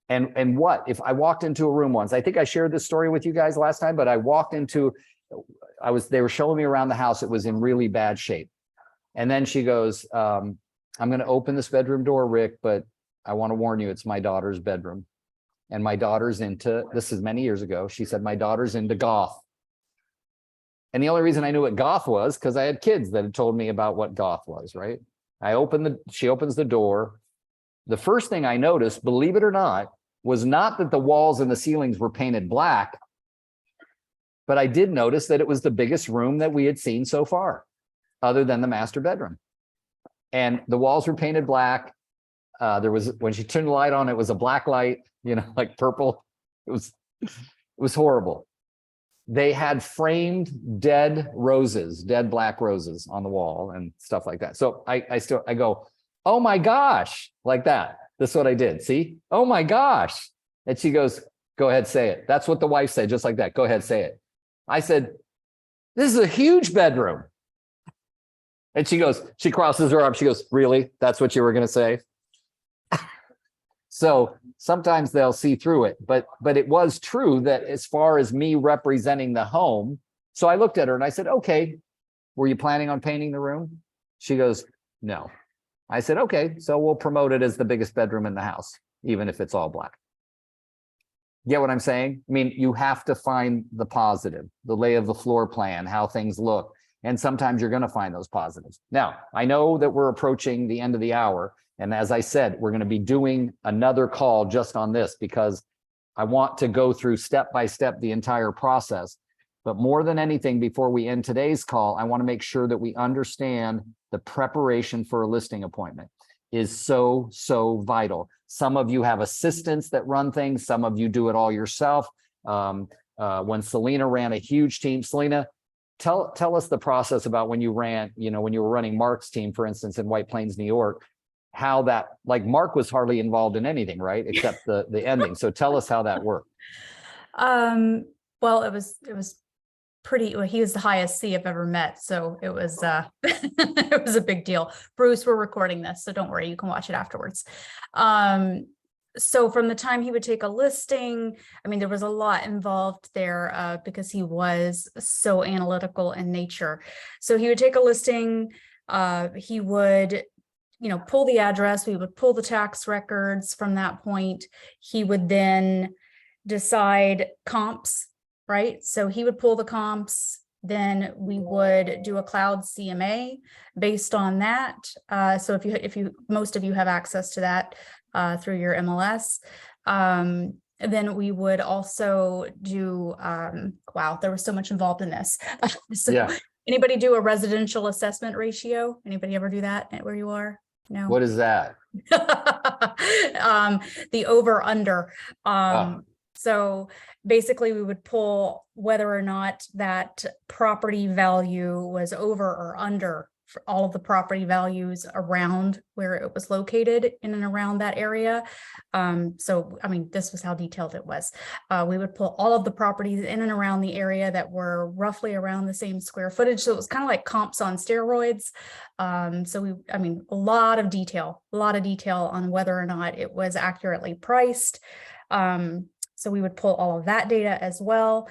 And what if I walked into a room once? I think I shared this story with you guys last time, but I walked into, they were showing me around the house. It was in really bad shape. And then she goes, I'm going to open this bedroom door, Rick, but I want to warn you, it's my daughter's bedroom. And my daughter's into, this is many years ago, she said, my daughter's into goth. And the only reason I knew what goth was because I had kids that had told me about what goth was, right? She opens the door. The first thing I noticed, believe it or not, was not that the walls and the ceilings were painted black, but I did notice that it was the biggest room that we had seen so far, other than the master bedroom. And the walls were painted black. There was, when she turned the light on, it was a black light, like purple. It was horrible. They had framed dead black roses on the wall and stuff like that. So I go, oh my gosh, like that. That's what I did. See? Oh my gosh. And she goes, go ahead, say it. That's what the wife said, just like that. Go ahead, say it. I said, this is a huge bedroom. And she goes, she crosses her arm. She goes, really? That's what you were going to say? So sometimes they'll see through it, but it was true that as far as me representing the home. So I looked at her and I said, okay, were you planning on painting the room? She goes, no. I said, okay, so we'll promote it as the biggest bedroom in the house, even if it's all black. Get what I'm saying? I mean, you have to find the positive, the lay of the floor plan, how things look. And sometimes you're going to find those positives. Now, I know that we're approaching the end of the hour. And as I said, we're going to be doing another call just on this because I want to go through step by step the entire process. But more than anything, before we end today's call, I want to make sure that we understand the preparation for a listing appointment is so, so vital. Some of you have assistants that run things. Some of you do it all yourself. When Selena ran a huge team, Selena, tell us the process about when you ran, when you were running Mark's team, for instance, in White Plains, New York, how that, like Mark was hardly involved in anything, right? Except the ending. So tell us how that worked. Well, it was pretty, he was the highest C I've ever met. So it was, it was a big deal. Bruce, we're recording this, so don't worry, you can watch it afterwards. So from the time he would take a listing, I mean, there was a lot involved there because he was so analytical in nature. So he would take a listing, he would, pull the address, we would pull the tax records from that point. He would then decide comps, right? So he would pull the comps, then we would do a cloud CMA based on that. So if you most of you have access to that through your MLS, then we would also do, wow, there was so much involved in this. So Yeah. anybody do a residential assessment ratio? Anybody ever do that at where you are? No. What is that? The over under. Ah. So basically we would pull whether or not that property value was over or under for all of the property values around where it was located in and around that area. So, I mean, this was how detailed it was. We would pull all of the properties in and around the area that were roughly around the same square footage. So it was kind of like comps on steroids. I mean, a lot of detail on whether or not it was accurately priced. So we would pull all of that data as well.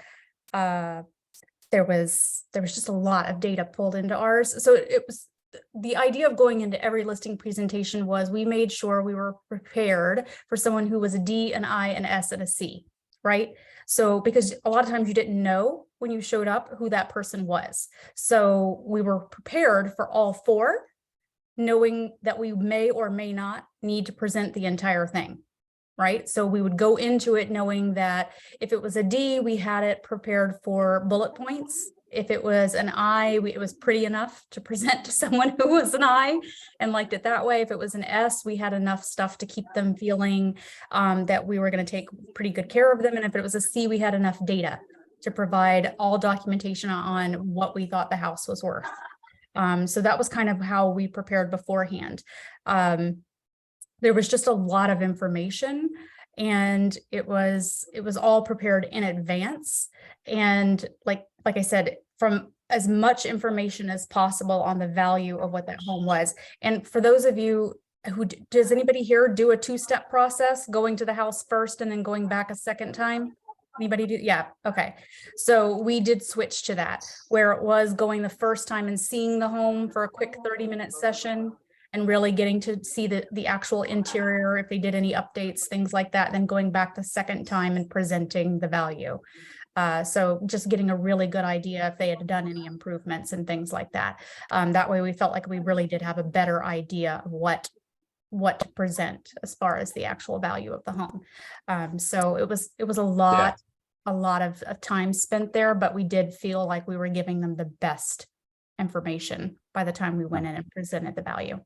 There was just a lot of data pulled into ours. So it was the idea of going into every listing presentation was we made sure we were prepared for someone who was a D, an I, an S, and a C, right? So because a lot of times you didn't know when you showed up who that person was. So we were prepared for all four, knowing that we may or may not need to present the entire thing. Right. So we would go into it knowing that if it was a D, we had it prepared for bullet points. If it was an I, it was pretty enough to present to someone who was an I and liked it that way. If it was an S, we had enough stuff to keep them feeling that we were going to take pretty good care of them. And if it was a C, we had enough data to provide all documentation on what we thought the house was worth. So that was kind of how we prepared beforehand. There was just a lot of information, and it was all prepared in advance. And like I said, from as much information as possible on the value of what that home was. And for those of you who, does anybody here do a two-step process, going to the house first and then going back a second time? Anybody do? Yeah. Okay. So we did switch to that, where it was going the first time and seeing the home for a quick 30-minute session and really getting to see the actual interior, if they did any updates, things like that, then going back the second time and presenting the value. So just getting a really good idea if they had done any improvements and things like that. That way we felt like we really did have a better idea of what to present as far as the actual value of the home. So it was a lot of time spent there, but we did feel like we were giving them the best information by the time we went in and presented the value.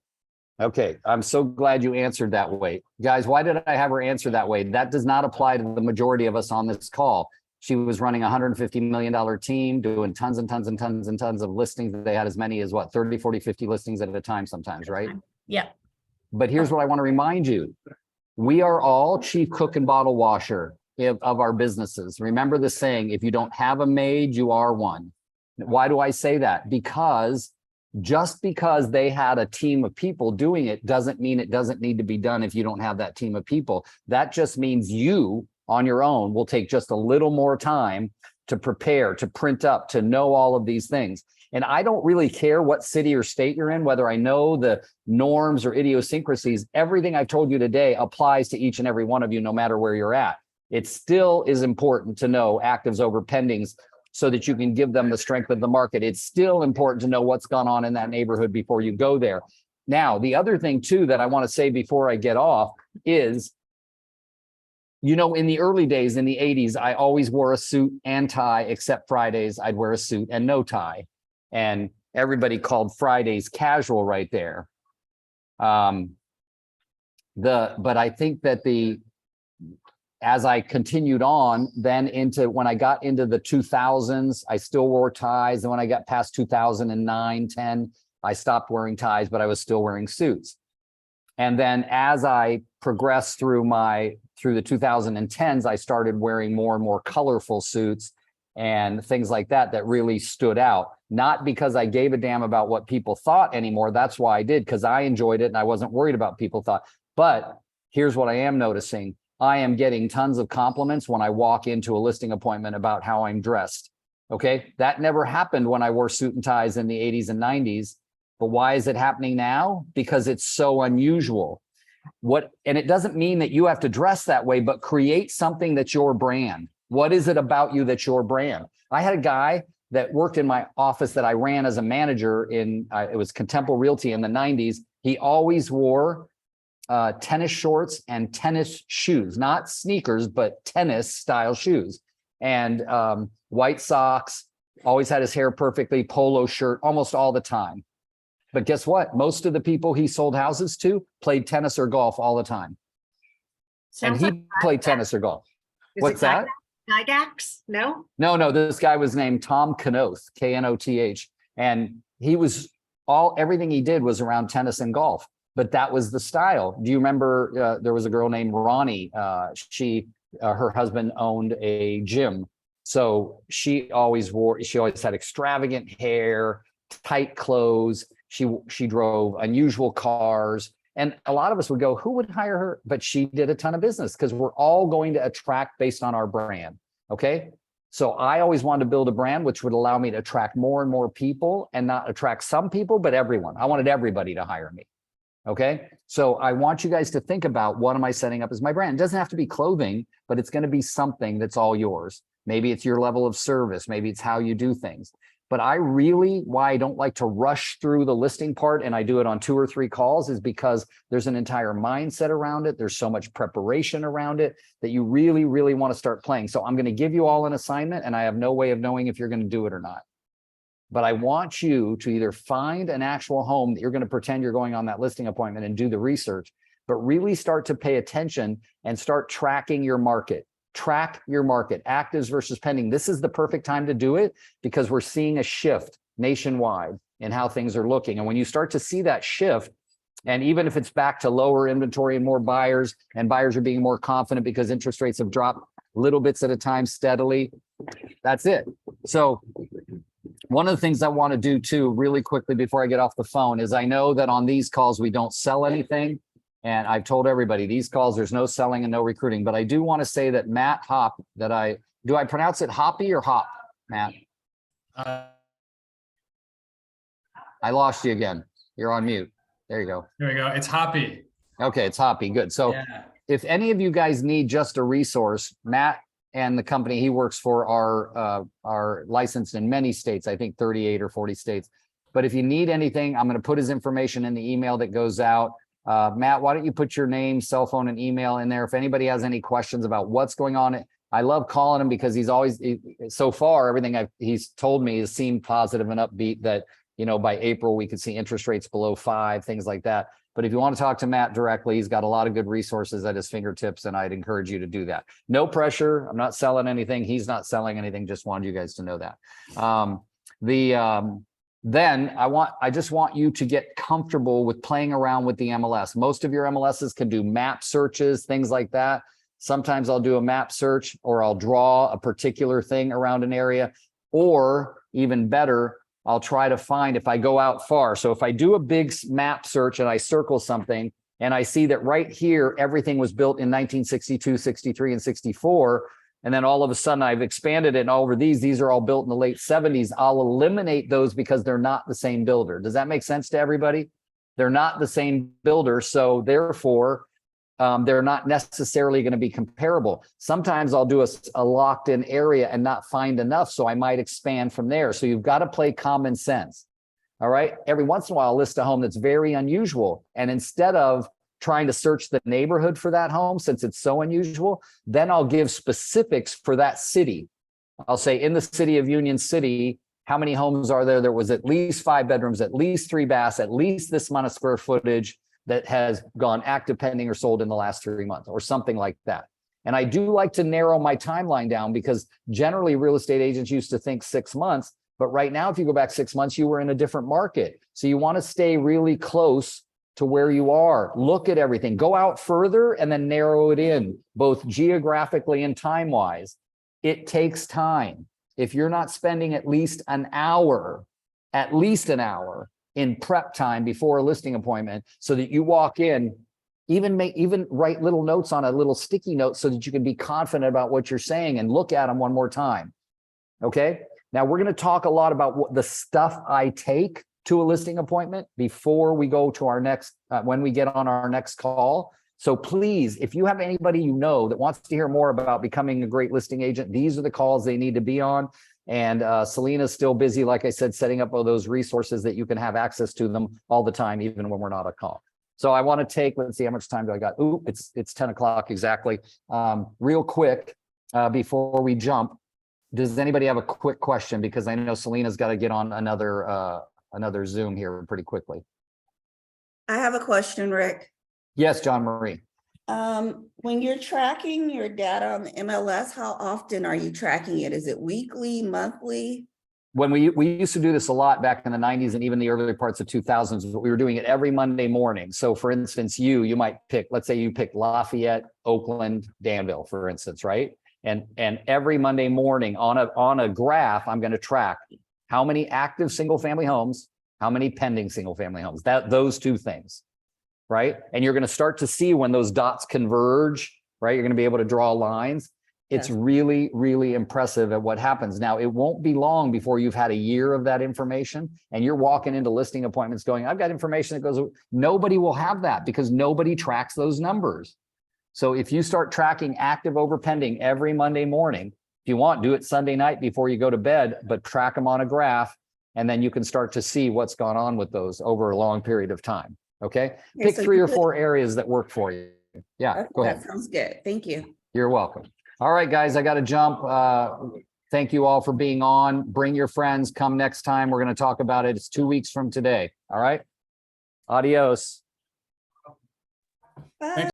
Okay, I'm so glad you answered that way. Guys, why did I have her answer that way? That does not apply to the majority of us on this call. She was running a $150 million team, doing tons and tons and tons and tons of listings. They had as many as what, 30, 40, 50 listings at a time sometimes, right? Yeah. But here's what I want to remind you. We are all chief cook and bottle washer of our businesses. Remember the saying, if you don't have a maid, you are one. Why do I say that? Because just because they had a team of people doing it doesn't mean it doesn't need to be done if you don't have that team of people. That just means you on your own will take just a little more time to prepare, to print up, to know all of these things. And I don't really care what city or state you're in, whether I know the norms or idiosyncrasies. Everything I've told you today applies to each and every one of you, no matter where you're at. It still is important to know actives over pendings so that you can give them the strength of the market. It's still important to know what's gone on in that neighborhood before you go there. Now, the other thing too that I want to say before I get off is, you know, in the early days, in the 80s, I always wore a suit and tie, except Fridays, I'd wear a suit and no tie. And everybody called Fridays casual right there. But I think that as I continued on, then when I got into the 2000s, I still wore ties. And when I got past 2009, 10, I stopped wearing ties, but I was still wearing suits. And then as I progressed through the 2010s, I started wearing more and more colorful suits and things like that really stood out. Not because I gave a damn about what people thought anymore. That's why I did, because I enjoyed it and I wasn't worried about people thought. But here's what I am noticing. I am getting tons of compliments when I walk into a listing appointment about how I'm dressed. Okay, that never happened when I wore suit and ties in the 80s and 90s. But why is it happening now? Because it's so unusual. And it doesn't mean that you have to dress that way, but create something that's your brand. What is it about you that's your brand? I had a guy that worked in my office that I ran as a manager it was Contempo Realty in the 90s. He always wore tennis shorts and tennis shoes, not sneakers, but tennis style shoes. And white socks, always had his hair perfectly, polo shirt almost all the time. But guess what? Most of the people he sold houses to played tennis or golf all the time. And Sounds he like played tennis or golf. Is it What's that? Gygax? No? No, this guy was named Tom Knoth, Knoth. And he was everything he did was around tennis and golf, but that was the style. Do you remember there was a girl named Ronnie? Her husband owned a gym. So she always had extravagant hair, tight clothes. She drove unusual cars. And a lot of us would go, who would hire her? But she did a ton of business because we're all going to attract based on our brand. Okay. So I always wanted to build a brand which would allow me to attract more and more people and not attract some people, but everyone. I wanted everybody to hire me. Okay. So I want you guys to think about, what am I setting up as my brand? It doesn't have to be clothing, but it's going to be something that's all yours. Maybe it's your level of service. Maybe it's how you do things. But why I don't like to rush through the listing part and I do it on 2 or 3 calls is because there's an entire mindset around it. There's so much preparation around it that you really, really want to start playing. So I'm going to give you all an assignment and I have no way of knowing if you're going to do it or not. But I want you to either find an actual home that you're going to pretend you're going on that listing appointment and do the research, but really start to pay attention and start tracking your market. Track your market, actives versus pending. This is the perfect time to do it because we're seeing a shift nationwide in how things are looking. And when you start to see that shift, and even if it's back to lower inventory and more buyers, and buyers are being more confident because interest rates have dropped little bits at a time steadily, that's it. So one of the things I want to do too, really quickly before I get off the phone, is I know that on these calls, we don't sell anything. And I've told everybody these calls, there's no selling and no recruiting, but I do want to say that Matt Hop, do I pronounce it Hoppy or Hop, Matt? I lost you again. You're on mute. There you go. There we go. It's Hoppy. Okay, it's Hoppy. Good. So Yeah. if any of you guys need just a resource, Matt and the company he works for are licensed in many states, I think 38 or 40 states. But if you need anything, I'm going to put his information in the email that goes out. Matt, why don't you put your name, cell phone, and email in there? If anybody has any questions about what's going on, I love calling him because so far, everything he's told me has seemed positive and upbeat that, by April, we could see interest rates below 5, things like that. But if you want to talk to Matt directly, he's got a lot of good resources at his fingertips, and I'd encourage you to do that. No pressure. I'm not selling anything. He's not selling anything. Just wanted you guys to know that. Then I just want you to get comfortable with playing around with the MLS. Most of your MLSs can do map searches, things like that. Sometimes I'll do a map search or I'll draw a particular thing around an area, or even better, I'll try to find if I go out far. So if I do a big map search and I circle something and I see that right here, everything was built in 1962, 63, and 64, and then all of a sudden I've expanded it and over these are all built in the late 70s. I'll eliminate those because they're not the same builder. Does that make sense to everybody? They're not the same builder. So therefore, they're not necessarily going to be comparable. Sometimes I'll do a locked in area and not find enough. So I might expand from there. So you've got to play common sense. All right. Every once in a while, I'll list a home that's very unusual. And instead of trying to search the neighborhood for that home, since it's so unusual, then I'll give specifics for that city. I'll say in the city of Union City, how many homes are there? There was at least 5 bedrooms, at least 3 baths, at least this amount of square footage that has gone active, pending, or sold in the last 3 months, or something like that. And I do like to narrow my timeline down because generally real estate agents used to think 6 months, but right now, if you go back 6 months, you were in a different market. So you want to stay really close to where you are. Look at everything, go out further and then narrow it in, both geographically and time-wise. It takes time. If you're not spending at least an hour in prep time before a listing appointment, so that you walk in, even write little notes on a little sticky note so that you can be confident about what you're saying and look at them one more time. Okay. Now we're going to talk a lot about what the stuff I take to a listing appointment before we go to our next, when we get on our next call. So please, if you have anybody you know that wants to hear more about becoming a great listing agent, these are the calls they need to be on. And Selena's still busy, like I said, setting up all those resources that you can have access to them all the time, even when we're not on call. So I want to take, let's see, how much time do I got? Ooh, it's 10 o'clock exactly. Real quick, before we jump, does anybody have a quick question? Because I know Selena's got to get on another Zoom here pretty quickly. I have a question, Rick. Yes, John Marie. When you're tracking your data on the MLS, how often are you tracking it? Is it weekly, monthly? When we used to do this a lot back in the 90s and even the early parts of 2000s, but we were doing it every Monday morning. So for instance, you might pick, let's say you pick Lafayette, Oakland, Danville, for instance, right? And every Monday morning on a graph, I'm going to track how many active single family homes, how many pending single family homes, those two things, right? And you're going to start to see when those dots converge, right? You're going to be able to draw lines. It's Yes. really, really impressive at what happens. Now, it won't be long before you've had a year of that information and you're walking into listing appointments going, I've got information that goes, nobody will have that because nobody tracks those numbers. So if you start tracking active over pending every Monday morning, if you want, do it Sunday night before you go to bed, but track them on a graph, and then you can start to see what's gone on with those over a long period of time. Okay. Pick so 3 you or put- 4 areas that work for you. Yeah, Okay, go ahead. that sounds good. Thank you. You're welcome. All right, guys, I got to jump. Thank you all for being on. Bring your friends. Come next time. We're going to talk about it. It's 2 weeks from today. All right. Adios. Bye.